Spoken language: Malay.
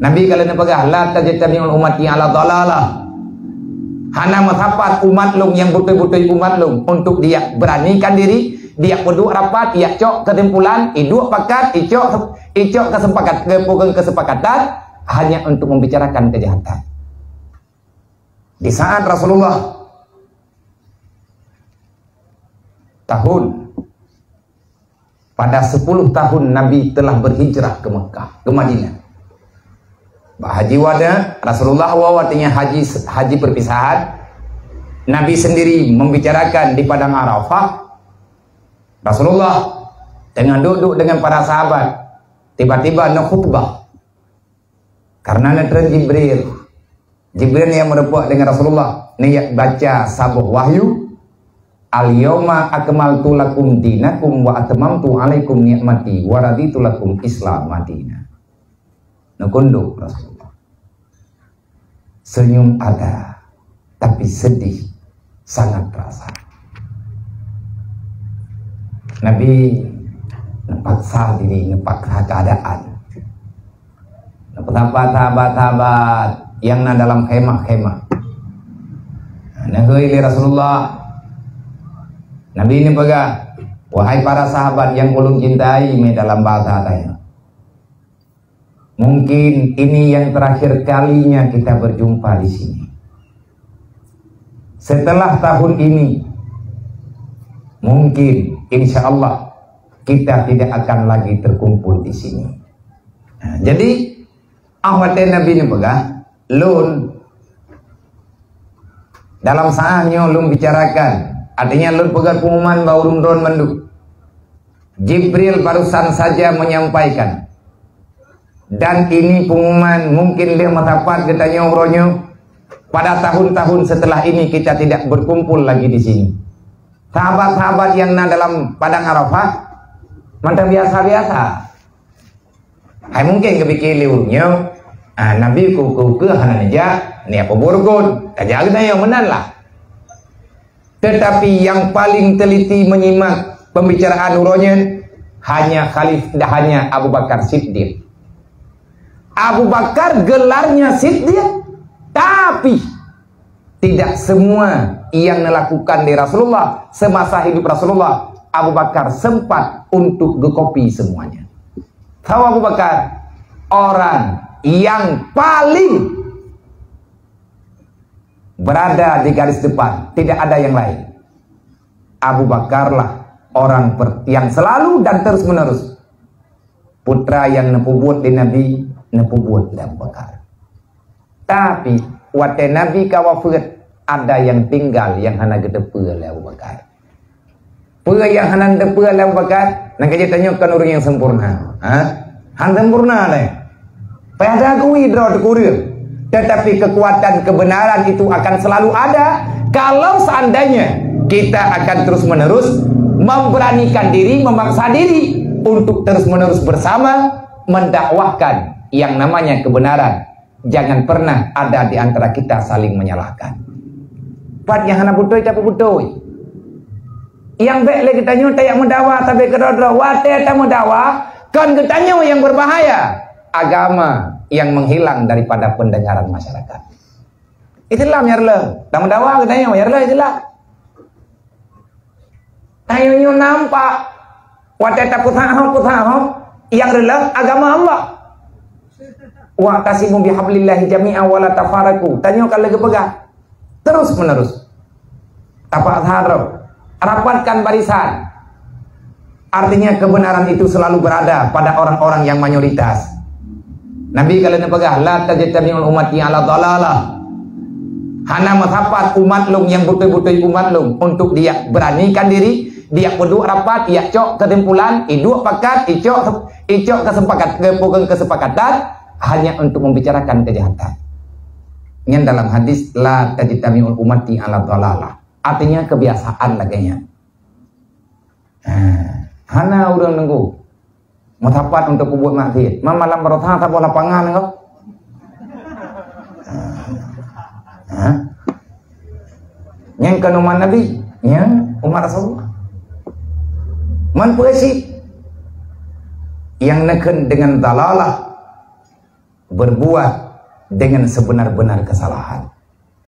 Nabi kalau nak pegah la tajtami'ul ummati ala dhalalah. Hana matapat umat lung yang betul-betul umat lung untuk dia beranikan diri, dia berdua rapat, ia cok kesimpulan, iduk pakat, icok kesepakatan hanya untuk membicarakan kejahatan. Di saat Rasulullah pada 10 tahun Nabi telah berhijrah ke Mekah, ke Madinah. Haji wada, Rasulullah artinya haji perpisahan. Nabi sendiri membicarakan di padang Arafah. Rasulullah dengan duduk dengan para sahabat, tiba-tiba nak khutbah. Karena netren Jibril yang merupakan dengan Rasulullah niat baca sabuh wahyu. Al-yawma akmaltu lakum dinakum wa atmamtu alaikum ni'mati wa raditu lakum Islam Madinah. Nukunduk Rasulullah. Senyum ada, tapi sedih sangat terasa. Nabi nepaksa diri, nepaksa keadaan. Sahabat-sahabat yang dalam khemah-khemah. Nabi Rasulullah. Nabi ini pegang, wahai para sahabat yang ulun cintai dalam bahasa saya. Mungkin ini yang terakhir kalinya kita berjumpa di sini. Setelah tahun ini, mungkin insya Allah kita tidak akan lagi terkumpul di sini. Nah, jadi awatnya Nabi ini pegang, lun dalam saatnya lun bicarakan, artinya lun pegang pengumuman bau rumron mendu. Jibril barusan saja menyampaikan. Dan ini pengumuman mungkin dia matapat katanya uronyo pada tahun-tahun setelah ini kita tidak berkumpul lagi di sini. Sahabat-sahabat yang dalam padang Arafah macam biasa-biasa. Hai mungkin kepikir liurnya, Nabi ku ke hana aja ni apa burukun, aja kita yang menan lah. Tetapi yang paling teliti menyimak pembicaraan uronyo hanya Abu Bakar Siddiq. Abu Bakar gelarnya Siddiq, tapi tidak semua yang melakukan di Rasulullah semasa hidup Rasulullah. Abu Bakar sempat untuk gekopi semuanya. Tahu Abu Bakar orang yang paling berada di garis depan, tidak ada yang lain. Abu Bakarlah orang yang selalu dan terus menerus putra yang nepubut di Nabi, nepubut Abu Bakar. Tapi waktu Nabi kawafat ada yang tinggal yang hana gedepe oleh Abu Bakar. Apa yang hana gedepe oleh Abu Bakar? Nak kita tanyakan orang yang sempurna. Han sempurna leh. Pada aku hidro kurir. Tetapi kekuatan kebenaran itu akan selalu ada kalau seandainya kita akan terus menerus memberanikan diri, memaksa diri untuk terus menerus bersama mendakwahkan yang namanya kebenaran. Jangan pernah ada di antara kita saling menyalahkan. Pat yang hana butuh tapi butuh. Yang baik lagi kita nyuta yang mendakwah tapi kedodro wate tak mendakwah kan ketanya yang berbahaya. Agama yang menghilang daripada pendengaran masyarakat. Itulah nyarle. Tak mendakwah katanya nyarle itulah. Ayo nampak wate tak putah yang relak agama Allah. Wa tasimu bihablillahi jami'an wa la tafaraku. Tanya kalau lagi pegang terus menerus. Tapak harap rapatkan barisan. Artinya kebenaran itu selalu berada pada orang-orang yang mayoritas. Nabi kalau pegang la tajtami'ul ummati ala dhalalah. Hana matapat umat lung yang betul-betul umat lung untuk dia beranikan diri, dia berdua rapat, ia cok kesimpulan, iduk pakat, icok kesepakatan hanya untuk membicarakan kejahatan. Yang dalam hadis la tajtami'ul ummati ala dhalalah. Artinya kebiasaan laganya. Hana urang nunggu matapat untuk buat maksiat. Malam berotah tak boleh lapangan kau. Yang ke umat Nabi, yang umat Rasulullah. Man puisi yang neken dengan dalalah berbuat dengan sebenar-benar kesalahan.